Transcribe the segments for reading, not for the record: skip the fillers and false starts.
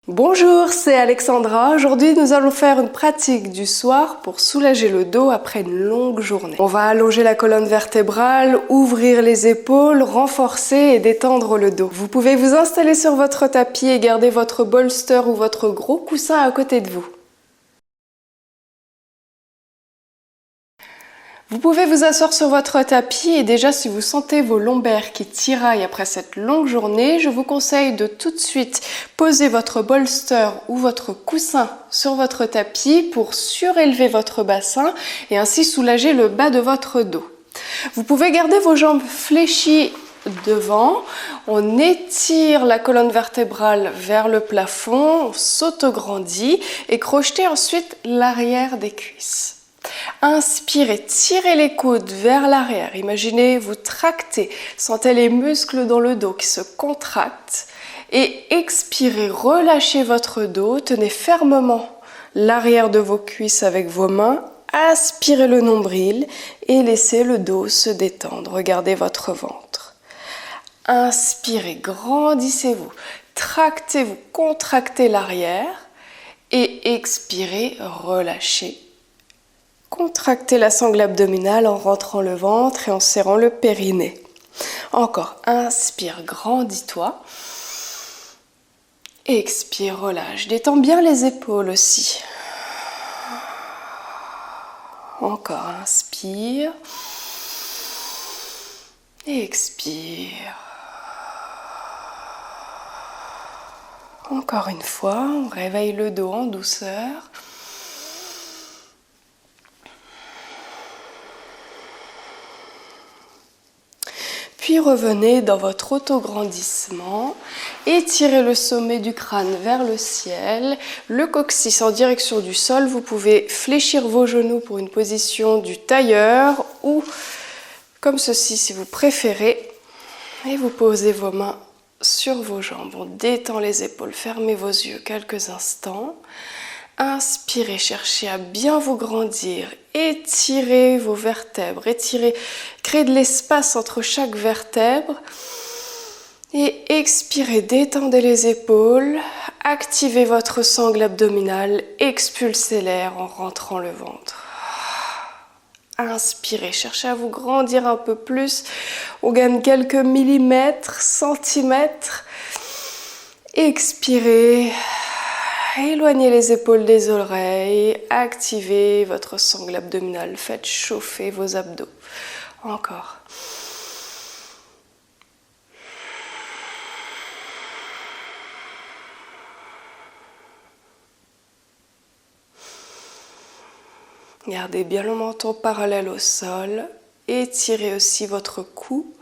Bonjour, c'est Alexandra. Aujourd'hui, nous allons faire une pratique du soir pour soulager le dos après une longue journée. On va allonger la colonne vertébrale, ouvrir les épaules, renforcer et détendre le dos. Vous pouvez vous installer sur votre tapis et garder votre bolster ou votre gros coussin à côté de vous. Vous pouvez vous asseoir sur votre tapis et déjà si vous sentez vos lombaires qui tiraillent après cette longue journée, je vous conseille de tout de suite poser votre bolster ou votre coussin sur votre tapis pour surélever votre bassin et ainsi soulager le bas de votre dos. Vous pouvez garder vos jambes fléchies devant, on étire la colonne vertébrale vers le plafond, on s'autograndit et crochetez ensuite l'arrière des cuisses. Inspirez, tirez les coudes vers l'arrière. Imaginez vous tracter, sentez les muscles dans le dos qui se contractent. Et expirez, relâchez votre dos, tenez fermement l'arrière de vos cuisses avec vos mains. Aspirez le nombril et laissez le dos se détendre. Regardez votre ventre. Inspirez, grandissez-vous, tractez-vous, contractez l'arrière. Et expirez, relâchez. Contractez la sangle abdominale en rentrant le ventre et en serrant le périnée. Encore, inspire, grandis-toi. Expire, relâche. Détends bien les épaules aussi. Encore, inspire. Et expire. Encore une fois, on réveille le dos en douceur. Puis revenez dans votre autograndissement, étirez le sommet du crâne vers le ciel, le coccyx en direction du sol. Vous pouvez fléchir vos genoux pour une position du tailleur ou comme ceci si vous préférez. Et vous posez vos mains sur vos jambes. On détend les épaules, fermez vos yeux quelques instants. Inspirez, cherchez à bien vous grandir, étirez vos vertèbres, étirez, créez de l'espace entre chaque vertèbre et expirez, détendez les épaules, activez votre sangle abdominale, expulsez l'air en rentrant le ventre. Inspirez, cherchez à vous grandir un peu plus, on gagne quelques millimètres, centimètres, expirez. Éloignez les épaules des oreilles, activez votre sangle abdominale, faites chauffer vos abdos. Encore. Gardez bien le menton parallèle au sol, étirez aussi votre cou.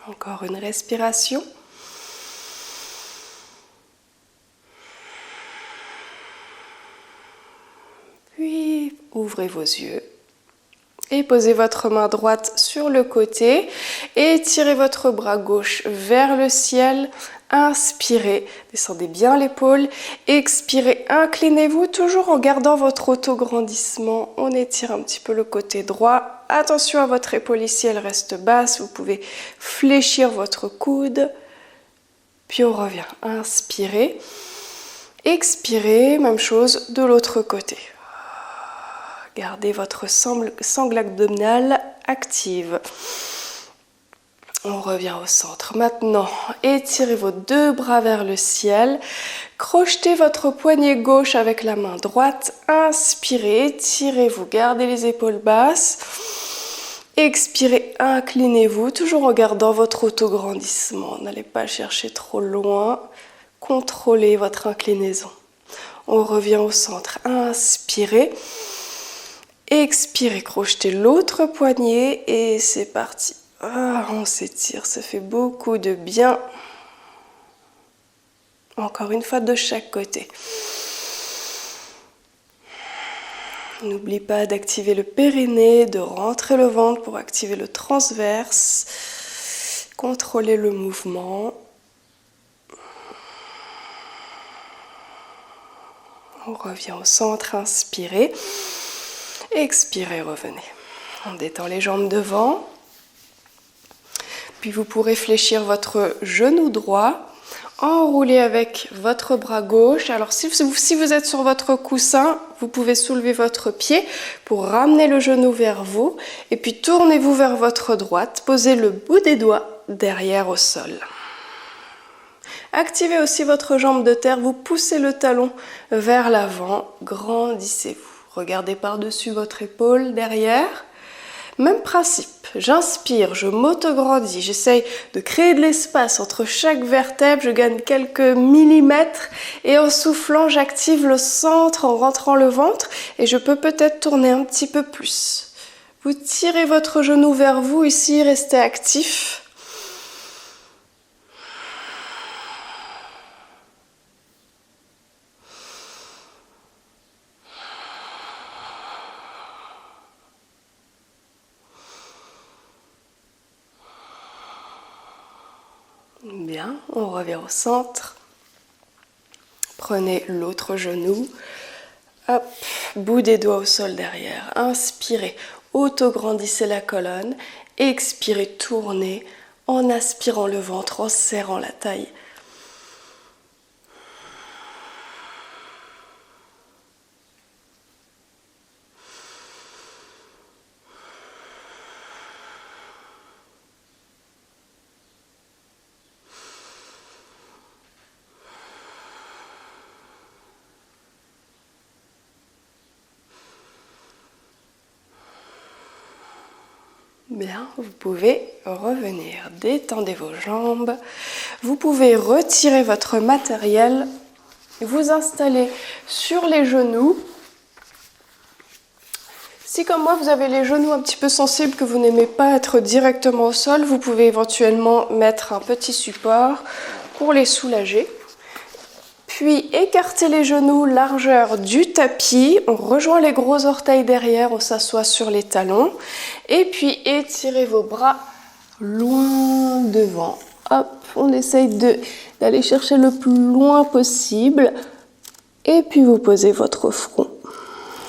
Encore une respiration. Puis ouvrez vos yeux et posez votre main droite sur le côté. Étirez votre bras gauche vers le ciel. Inspirez, descendez bien l'épaule. Expirez, inclinez-vous toujours en gardant votre autograndissement. On étire un petit peu le côté droit. Attention à votre épaule ici, elle reste basse. Vous pouvez fléchir votre coude. Puis on revient. Inspirez. Expirez, même chose de l'autre côté. Gardez votre sangle abdominale active. On revient au centre. Maintenant, étirez vos deux bras vers le ciel. Crochetez votre poignet gauche avec la main droite. Inspirez, étirez-vous, gardez les épaules basses. Expirez, inclinez-vous, toujours en gardant votre autograndissement. N'allez pas chercher trop loin. Contrôlez votre inclinaison. On revient au centre. Inspirez. Expirez, crochetez l'autre poignet et c'est parti. On s'étire, ça fait beaucoup de bien. Encore une fois de chaque côté. N'oublie pas d'activer le périnée, de rentrer le ventre pour activer le transverse. Contrôlez le mouvement. On revient au centre, inspirez. Expirez, revenez. On détend les jambes devant. Puis vous pourrez fléchir votre genou droit, enrouler avec votre bras gauche. Alors si vous êtes sur votre coussin, vous pouvez soulever votre pied pour ramener le genou vers vous. Et puis tournez-vous vers votre droite, posez le bout des doigts derrière au sol. Activez aussi votre jambe de terre, vous poussez le talon vers l'avant, grandissez-vous. Regardez par-dessus votre épaule, derrière. Même principe, j'inspire, je m'autograndis, j'essaye de créer de l'espace entre chaque vertèbre, je gagne quelques millimètres et en soufflant, j'active le centre en rentrant le ventre et je peux peut-être tourner un petit peu plus. Vous tirez votre genou vers vous ici, restez actif. Bien, on revient au centre. Prenez l'autre genou. Hop, bout des doigts au sol derrière. Inspirez, autograndissez la colonne. Expirez, tournez en aspirant le ventre, en serrant la taille. Bien, vous pouvez revenir, détendez vos jambes. Vous pouvez retirer votre matériel, vous installer sur les genoux. Si comme moi vous avez les genoux un petit peu sensibles, que vous n'aimez pas être directement au sol, vous pouvez éventuellement mettre un petit support pour les soulager. Puis écartez les genoux largeur du tapis, on rejoint les gros orteils derrière, on s'assoit sur les talons. Et puis étirez vos bras loin devant. Hop, on essaye d'aller chercher le plus loin possible. Et puis vous posez votre front.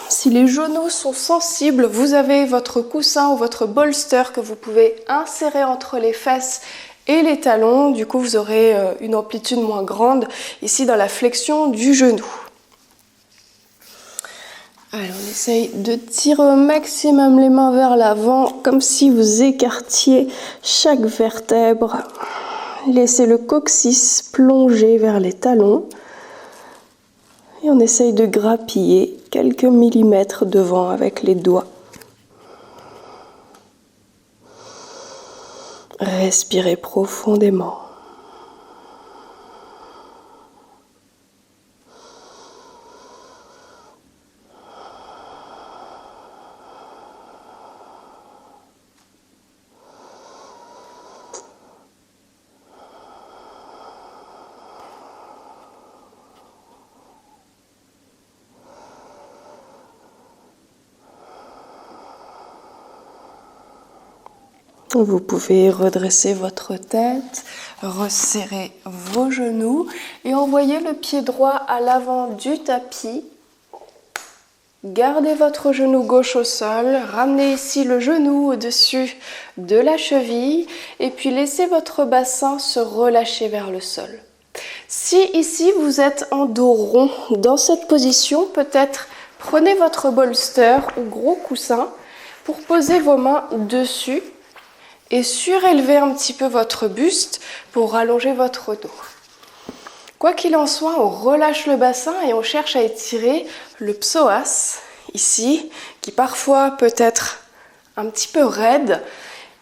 Si les genoux sont sensibles, vous avez votre coussin ou votre bolster que vous pouvez insérer entre les fesses et les talons. Du coup, vous aurez une amplitude moins grande ici dans la flexion du genou. Allez, on essaye de tirer au maximum les mains vers l'avant, comme si vous écartiez chaque vertèbre. Laissez le coccyx plonger vers les talons. Et on essaye de grappiller quelques millimètres devant avec les doigts. Respirez profondément. Vous pouvez redresser votre tête, resserrer vos genoux et envoyer le pied droit à l'avant du tapis. Gardez votre genou gauche au sol, ramenez ici le genou au-dessus de la cheville et puis laissez votre bassin se relâcher vers le sol. Si ici vous êtes en dos rond, dans cette position, peut-être prenez votre bolster ou gros coussin pour poser vos mains dessus et surélever un petit peu votre buste pour rallonger votre dos. Quoi qu'il en soit, on relâche le bassin et on cherche à étirer le psoas, ici, qui parfois peut être un petit peu raide,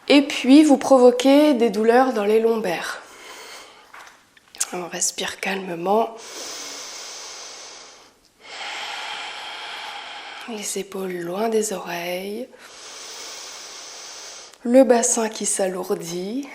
et puis vous provoquez des douleurs dans les lombaires. On respire calmement. Les épaules loin des oreilles. Le bassin qui s'alourdit.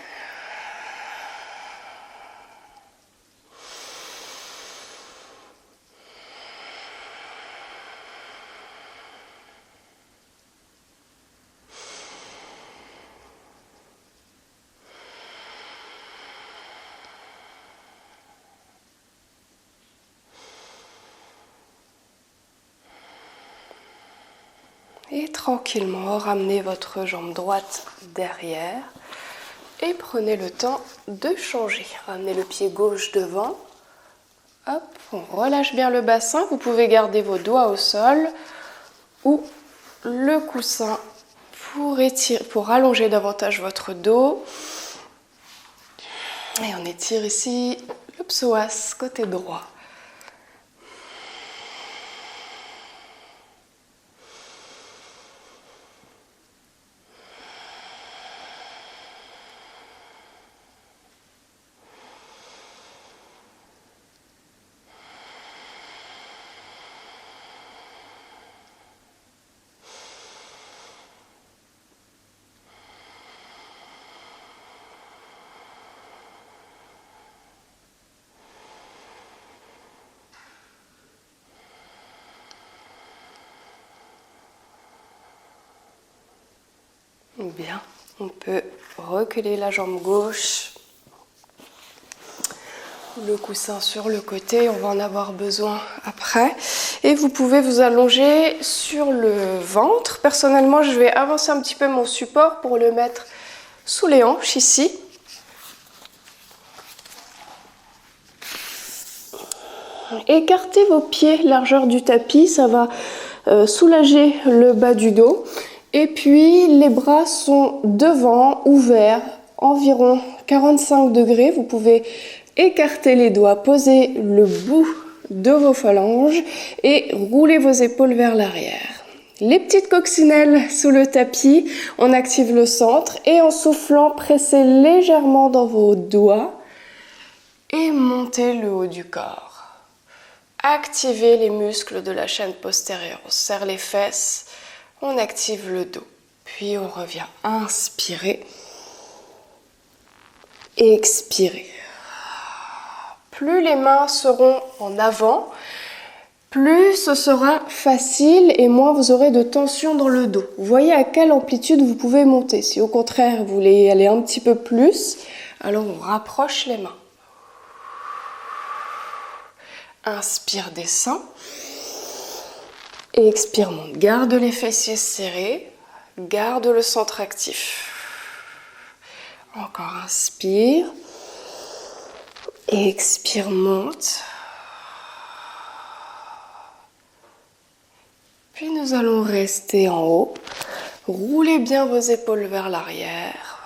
Et tranquillement, ramenez votre jambe droite derrière Et prenez le temps de changer. Ramenez le pied gauche devant. Hop, on relâche bien le bassin. Vous pouvez garder vos doigts au sol ou le coussin pour allonger davantage votre dos. Et on étire ici le psoas côté droit. Bien, on peut reculer la jambe gauche, le coussin sur le côté, on va en avoir besoin après. Et vous pouvez vous allonger sur le ventre. Personnellement, je vais avancer un petit peu mon support pour le mettre sous les hanches ici. Écartez vos pieds largeur du tapis, ça va soulager le bas du dos. Et puis les bras sont devant, ouverts, environ 45 degrés. Vous pouvez écarter les doigts, poser le bout de vos phalanges et rouler vos épaules vers l'arrière. Les petites coccinelles sous le tapis, on active le centre et en soufflant, pressez légèrement dans vos doigts et montez le haut du corps. Activez les muscles de la chaîne postérieure, on serre les fesses. On active le dos, puis on revient inspirer, expirer. Plus les mains seront en avant, plus ce sera facile et moins vous aurez de tension dans le dos. Vous voyez à quelle amplitude vous pouvez monter. Si au contraire vous voulez aller un petit peu plus, alors on rapproche les mains. Inspire, descend. Et expire, monte. Garde les fessiers serrés, garde le centre actif. Encore inspire. Et expire, monte. Puis nous allons rester en haut. Roulez bien vos épaules vers l'arrière.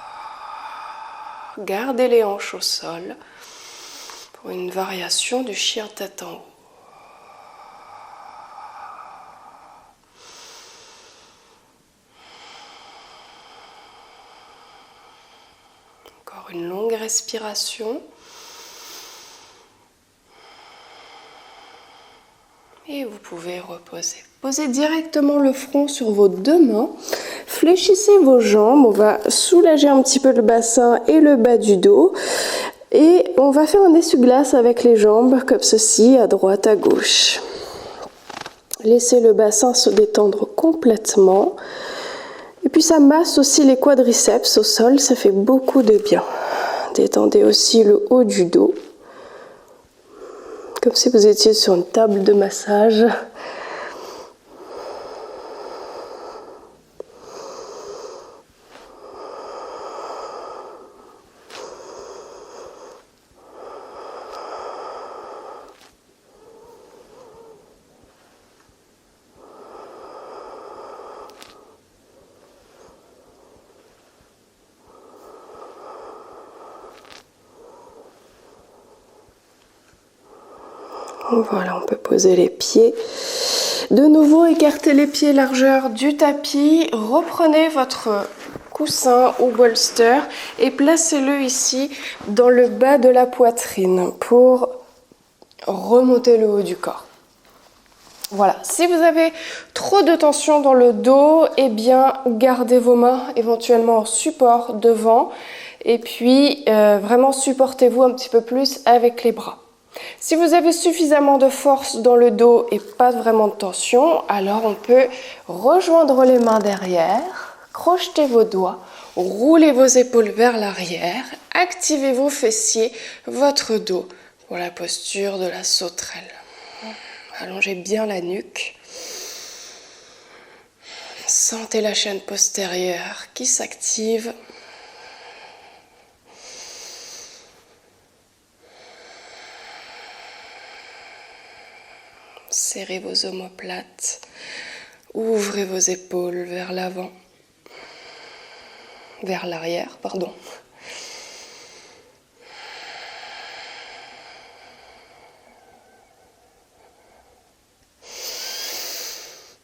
Gardez les hanches au sol pour une variation du chien tête en haut. Encore une longue respiration. Et vous pouvez reposer. Posez directement le front sur vos deux mains. Fléchissez vos jambes. On va soulager un petit peu le bassin et le bas du dos. Et on va faire un essuie-glace avec les jambes, comme ceci, à droite, à gauche. Laissez le bassin se détendre complètement. Et puis ça masse aussi les quadriceps au sol, ça fait beaucoup de bien. Détendez aussi le haut du dos. Comme si vous étiez sur une table de massage. Voilà, on peut poser les pieds. De nouveau, écartez les pieds largeur du tapis. Reprenez votre coussin ou bolster et placez-le ici dans le bas de la poitrine pour remonter le haut du corps. Voilà, si vous avez trop de tension dans le dos, eh bien gardez vos mains éventuellement en support devant et puis vraiment supportez-vous un petit peu plus avec les bras. Si vous avez suffisamment de force dans le dos et pas vraiment de tension, alors on peut rejoindre les mains derrière, crocheter vos doigts, rouler vos épaules vers l'arrière, activez vos fessiers, votre dos pour la posture de la sauterelle. Allongez bien la nuque. Sentez la chaîne postérieure qui s'active. Serrez vos omoplates. Ouvrez vos épaules vers l'avant. Vers l'arrière, pardon.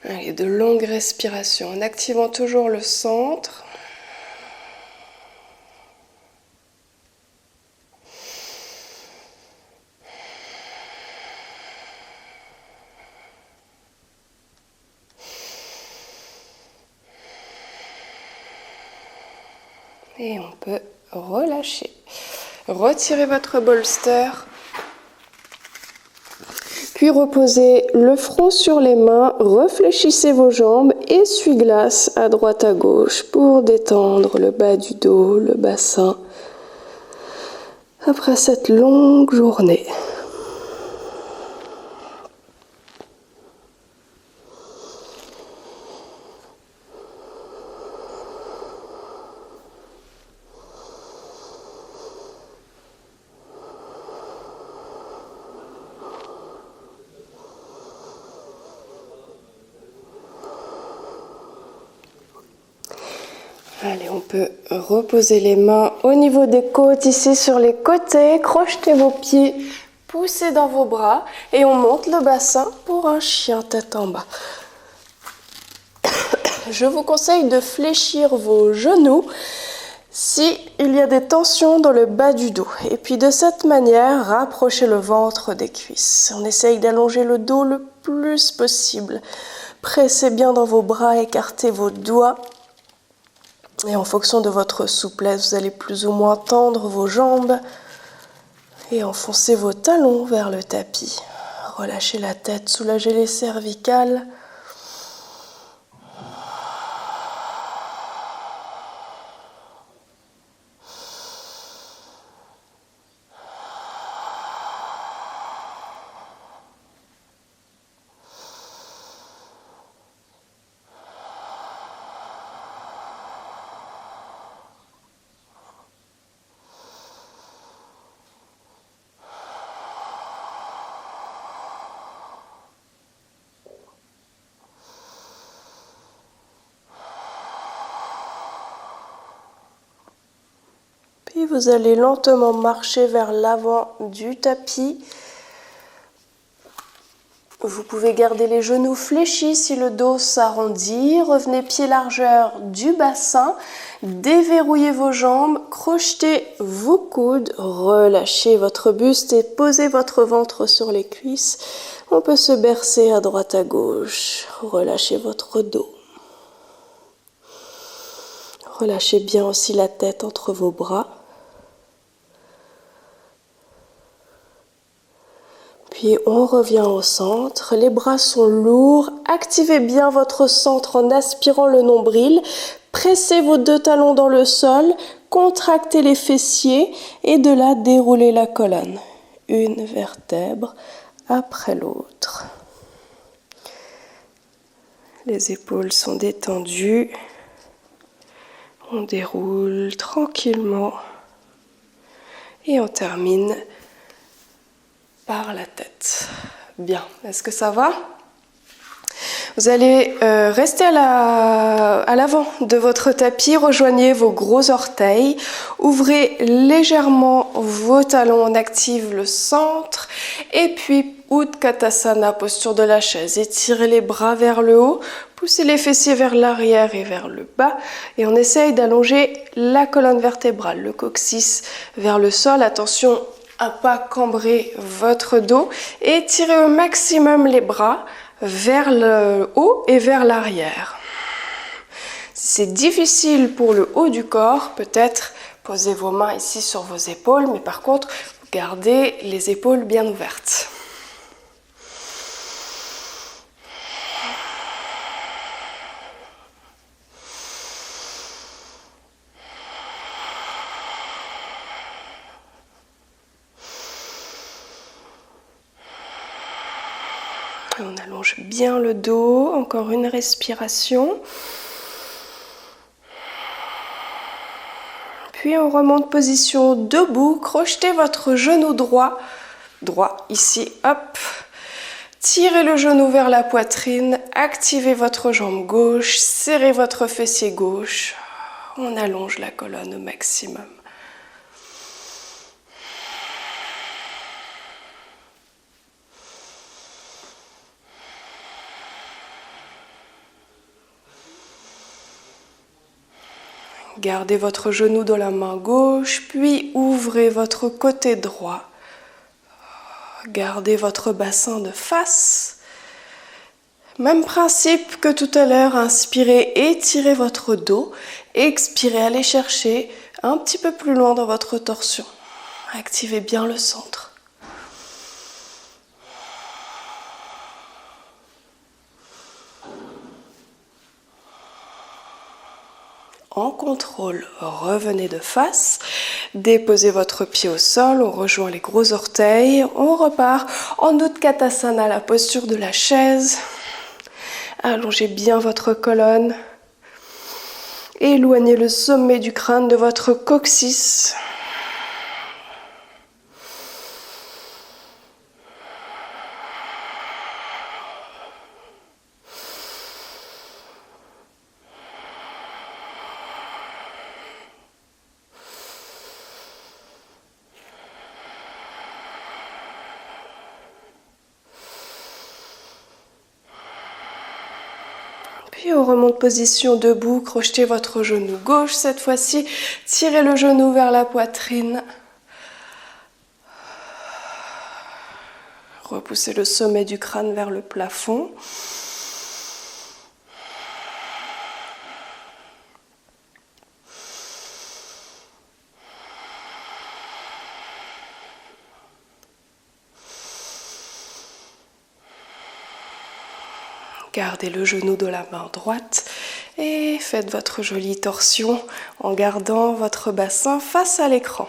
Allez, de longues respirations en activant toujours le centre. Et on peut relâcher. Retirez votre bolster. Puis reposez le front sur les mains, réfléchissez vos jambes, essuie-glace à droite à gauche pour détendre le bas du dos, le bassin. Après cette longue journée. Allez, on peut reposer les mains au niveau des côtes, ici sur les côtés. Crochetez vos pieds, poussez dans vos bras et on monte le bassin pour un chien tête en bas. Je vous conseille de fléchir vos genoux si il y a des tensions dans le bas du dos. Et puis de cette manière, rapprochez le ventre des cuisses. On essaye d'allonger le dos le plus possible. Pressez bien dans vos bras, écartez vos doigts. Et en fonction de votre souplesse, vous allez plus ou moins tendre vos jambes et enfoncer vos talons vers le tapis. Relâchez la tête, soulagez les cervicales. Puis vous allez lentement marcher vers l'avant du tapis. Vous pouvez garder les genoux fléchis si le dos s'arrondit. Revenez pied largeur du bassin. Déverrouillez vos jambes, crochetez vos coudes, relâchez votre buste et posez votre ventre sur les cuisses. On peut se bercer à droite à gauche. Relâchez votre dos. Relâchez bien aussi la tête entre vos bras. Puis on revient au centre, les bras sont lourds, activez bien votre centre en aspirant le nombril, pressez vos deux talons dans le sol, contractez les fessiers et de là déroulez la colonne, une vertèbre après l'autre. Les épaules sont détendues, on déroule tranquillement et on termine par la tête. Bien, est-ce que ça va? Vous allez rester à l'avant de votre tapis, rejoignez vos gros orteils, ouvrez légèrement vos talons, on active le centre et puis Utkatasana, posture de la chaise, étirez les bras vers le haut, poussez les fessiers vers l'arrière et vers le bas et on essaye d'allonger la colonne vertébrale, le coccyx vers le sol, attention à pas cambrer votre dos et tirez au maximum les bras vers le haut et vers l'arrière. Si c'est difficile pour le haut du corps, peut-être posez vos mains ici sur vos épaules, mais par contre, gardez les épaules bien ouvertes. On allonge bien le dos, encore une respiration. Puis on remonte position debout, crochetez votre genou droit ici, hop. Tirez le genou vers la poitrine, activez votre jambe gauche, serrez votre fessier gauche. On allonge la colonne au maximum. Gardez votre genou dans la main gauche, puis ouvrez votre côté droit. Gardez votre bassin de face. Même principe que tout à l'heure, inspirez, étirez votre dos. Expirez, allez chercher un petit peu plus loin dans votre torsion. Activez bien le centre. En contrôle, revenez de face, déposez votre pied au sol, on rejoint les gros orteils, on repart en Utkatasana, la posture de la chaise. Allongez bien votre colonne, éloignez le sommet du crâne de votre coccyx. Puis on remonte position debout, crochetez votre genou gauche cette fois-ci, tirez le genou vers la poitrine. Repoussez le sommet du crâne vers le plafond. Gardez le genou de la main droite et faites votre jolie torsion en gardant votre bassin face à l'écran.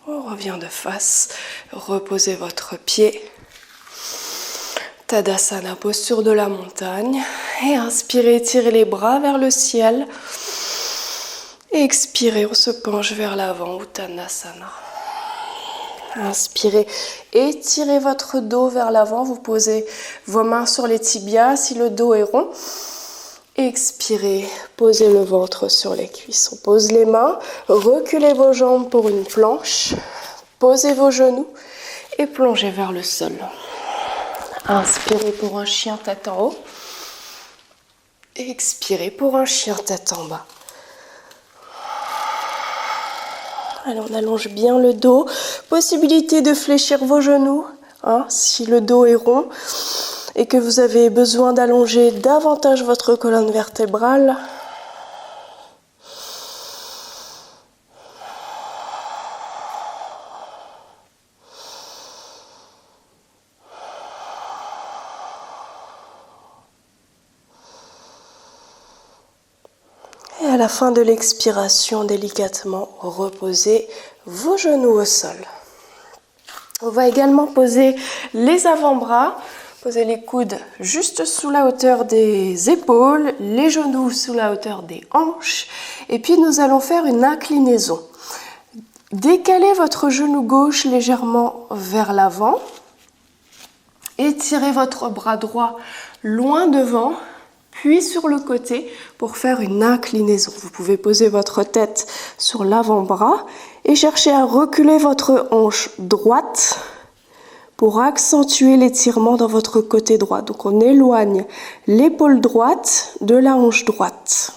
On revient de face, reposez votre pied. Tadasana, posture de la montagne. Et inspirez, tirez les bras vers le ciel. Expirez, on se penche vers l'avant, Uttanasana. Inspirez, étirez votre dos vers l'avant. Vous posez vos mains sur les tibias si le dos est rond. Expirez, posez le ventre sur les cuisses. On pose les mains, reculez vos jambes pour une planche. Posez vos genoux et plongez vers le sol. Inspirez pour un chien tête en haut. Expirez pour un chien tête en bas. Allez, on allonge bien le dos. Possibilité de fléchir vos genoux, si le dos est rond et que vous avez besoin d'allonger davantage votre colonne vertébrale. Et à la fin de l'expiration, délicatement, reposez vos genoux au sol. On va également poser les avant-bras, poser les coudes juste sous la hauteur des épaules, les genoux sous la hauteur des hanches. Et puis nous allons faire une inclinaison. Décalez votre genou gauche légèrement vers l'avant. Étirez votre bras droit loin devant. Puis sur le côté pour faire une inclinaison. Vous pouvez poser votre tête sur l'avant-bras et chercher à reculer votre hanche droite pour accentuer l'étirement dans votre côté droit. Donc on éloigne l'épaule droite de la hanche droite.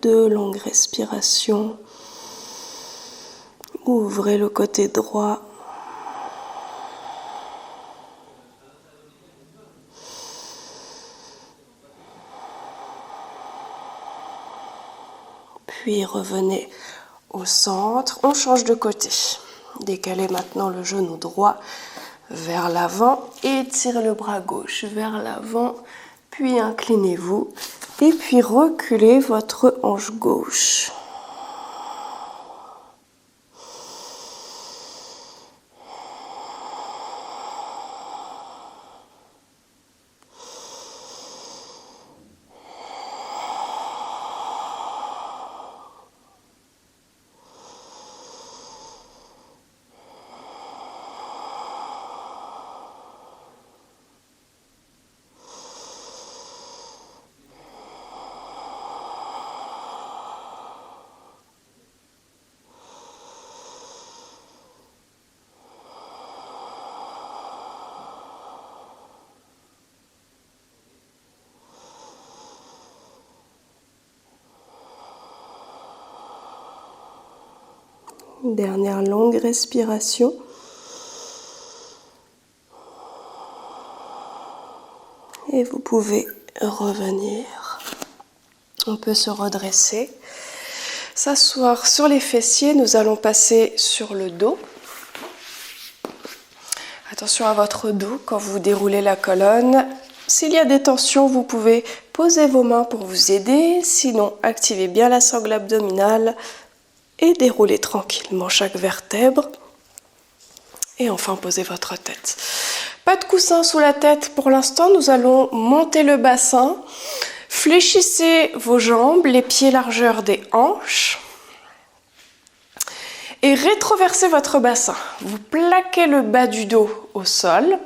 Deux longues respirations. Ouvrez le côté droit. puis revenez au centre. On change de côté. Décalez maintenant le genou droit vers l'avant et tirez le bras gauche vers l'avant, puis inclinez-vous et puis reculez votre hanche gauche. Dernière longue respiration. Et vous pouvez revenir. On peut se redresser, s'asseoir sur les fessiers. Nous allons passer sur le dos. Attention à votre dos quand vous déroulez la colonne. S'il y a des tensions, vous pouvez poser vos mains pour vous aider. Sinon, activez bien la sangle abdominale et déroulez tranquillement chaque vertèbre. Et enfin, posez votre tête. Pas de coussin sous la tête pour l'instant. Nous allons monter le bassin. Fléchissez vos jambes, les pieds largeur des hanches. Et rétroversez votre bassin. Vous plaquez le bas du dos au sol.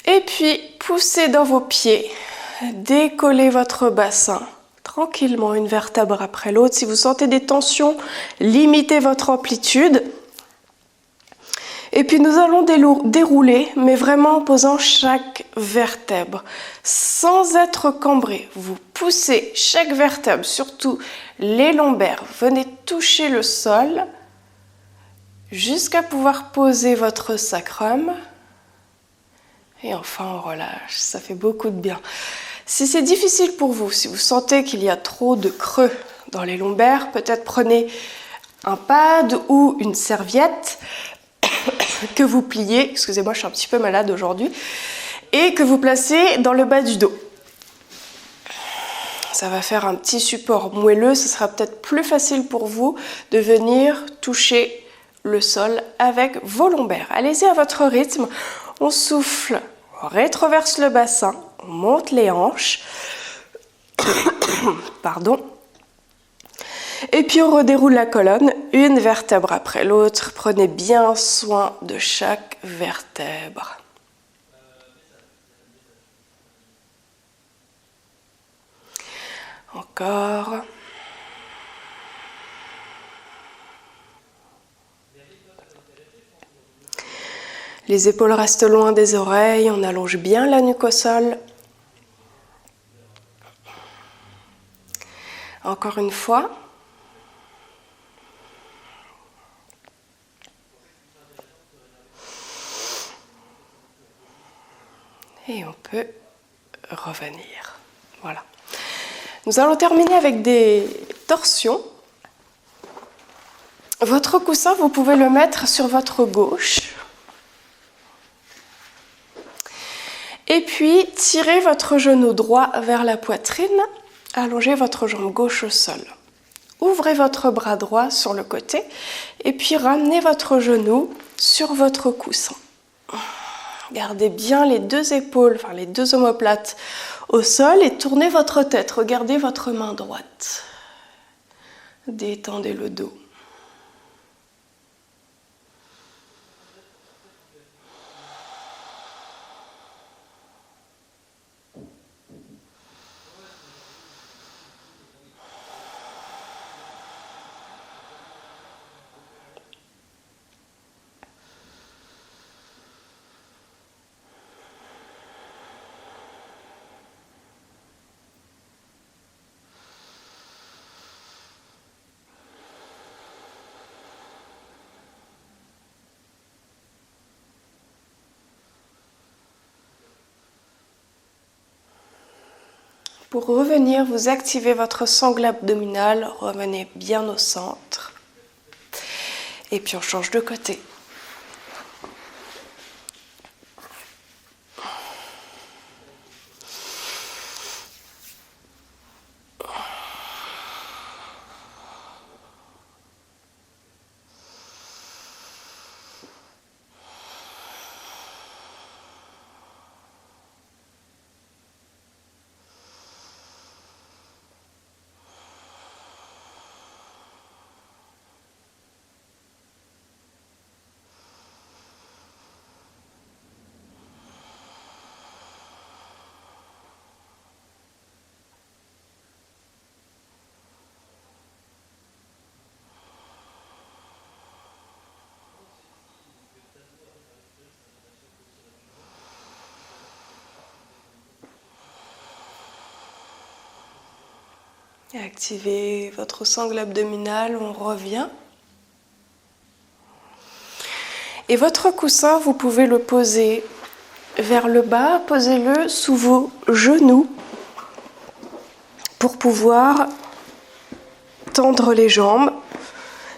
Et puis, poussez dans vos pieds. Décollez votre bassin. Tranquillement, une vertèbre après l'autre. Si vous sentez des tensions, limitez votre amplitude. Et puis nous allons dérouler, mais vraiment en posant chaque vertèbre, sans être cambré. Vous poussez chaque vertèbre, surtout les lombaires. Venez toucher le sol jusqu'à pouvoir poser votre sacrum. Et enfin, on relâche. Ça fait beaucoup de bien. Si c'est difficile pour vous, si vous sentez qu'il y a trop de creux dans les lombaires, peut-être prenez un pad ou une serviette que vous pliez, excusez-moi, je suis un petit peu malade aujourd'hui, et que vous placez dans le bas du dos. Ça va faire un petit support moelleux, ce sera peut-être plus facile pour vous de venir toucher le sol avec vos lombaires. Allez-y à votre rythme, on souffle, on rétroverse le bassin, on monte les hanches, pardon. Et puis on redéroule la colonne, une vertèbre après l'autre. Prenez bien soin de chaque vertèbre. Encore. Les épaules restent loin des oreilles, on allonge bien la nuque au sol. Encore une fois. Et on peut revenir. Voilà. Nous allons terminer avec des torsions. Votre coussin, vous pouvez le mettre sur votre gauche. Et puis, tirez votre genou droit vers la poitrine. Allongez votre jambe gauche au sol. Ouvrez votre bras droit sur le côté. Et puis, ramenez votre genou sur votre coussin. Gardez bien les deux épaules, enfin les deux omoplates au sol et tournez votre tête. Regardez votre main droite. Détendez le dos. Pour revenir, vous activez votre sangle abdominale, revenez bien au centre. Et puis on change de côté. Activez votre sangle abdominale, on revient. Et votre coussin, vous pouvez le poser vers le bas, posez-le sous vos genoux pour pouvoir tendre les jambes.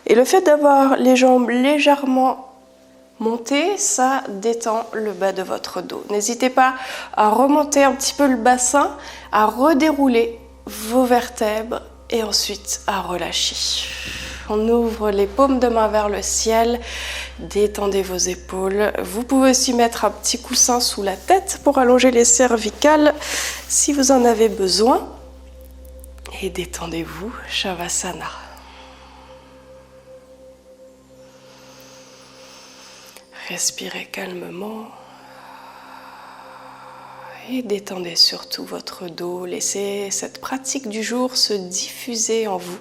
Et le fait d'avoir les jambes légèrement montées, ça détend le bas de votre dos. N'hésitez pas à remonter un petit peu le bassin, à redérouler vos vertèbres et ensuite à relâcher. On ouvre les paumes de main vers le ciel, détendez vos épaules. Vous pouvez aussi mettre un petit coussin sous la tête pour allonger les cervicales si vous en avez besoin. Et détendez-vous, Shavasana. Respirez calmement. Et détendez surtout votre dos. Laissez cette pratique du jour se diffuser en vous.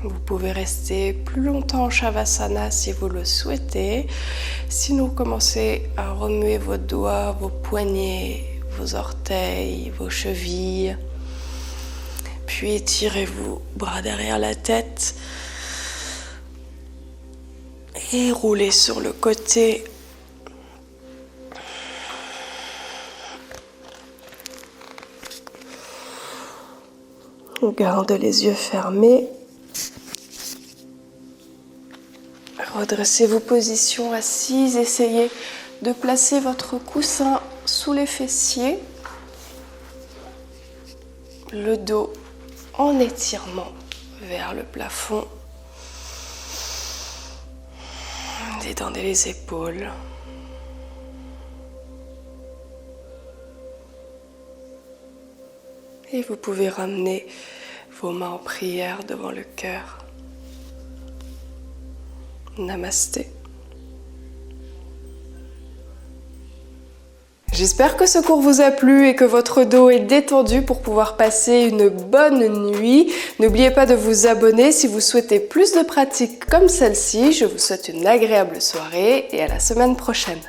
Vous pouvez rester plus longtemps en Shavasana si vous le souhaitez. Sinon, commencez à remuer vos doigts, vos poignets, vos orteils, vos chevilles. Puis étirez-vous, bras derrière la tête. Et roulez sur le côté. On garde les yeux fermés. Redressez-vous position assise, essayez de placer votre coussin sous les fessiers, le dos en étirement vers le plafond. Détendez les épaules. Et vous pouvez ramener vos mains en prière devant le cœur. Namasté. J'espère que ce cours vous a plu et que votre dos est détendu pour pouvoir passer une bonne nuit. N'oubliez pas de vous abonner si vous souhaitez plus de pratiques comme celle-ci. Je vous souhaite une agréable soirée et à la semaine prochaine.